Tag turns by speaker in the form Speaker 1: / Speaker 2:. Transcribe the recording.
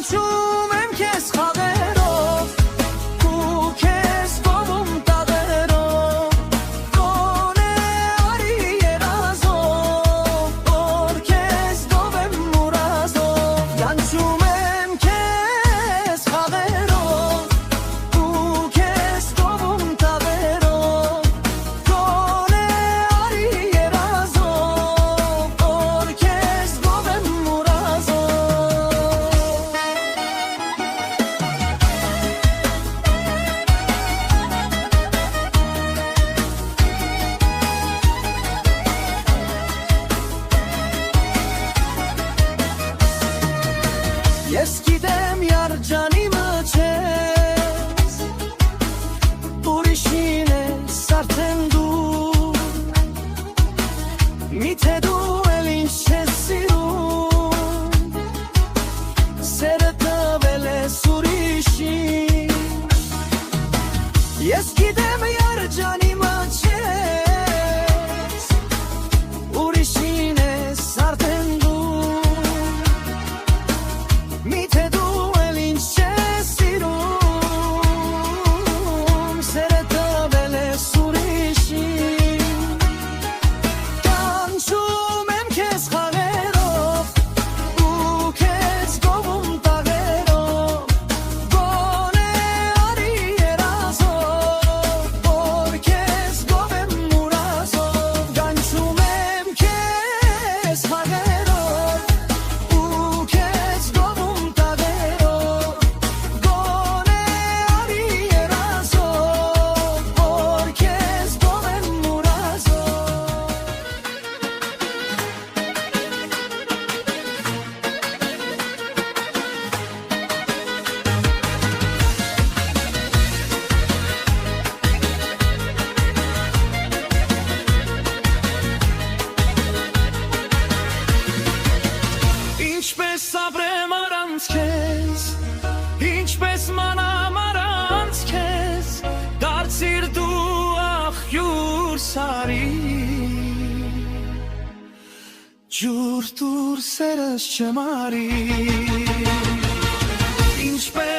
Speaker 1: Կանչում եմ քեզ խաղերով ու քեզ կովում տաղերով Գոնե արի երազով որ քեզ գովեմ մուրազով Կանչում եմ քեզ խաղերով ու քեզ կովում տաղերով Գոնե արի երազով որ քեզ գովեմ մուրազով Ես գիտեմ երջանիմը չես Ուրիշին ես արդեն դու Միթե դու էլ ինձ չես սիրում Սերը տվել ես ուրիշին Ես գիտեմ երջանիմը չես Ուրիշին ես արդեն դու Միթե դու էլ ինձ չես սիրում Սերը տվել ես ուրիշին Կանչում եմ քեզ խաղերով ու քեզ գովում տաղերով Գոնե արի երազով որ քեզ գովեմ մուրազով Կանչում եմ քեզ խաղերով ու քեզ գովում տաղերով Գոնե արի երազով որ քեզ գովեմ մուրազով Ինչպես ապրեմ առանց քեզ Ինչպես մանամ առանց քեզ Դարձիր դու աղյուր սարի Ջուր դուր սերս չմարի Ինչպես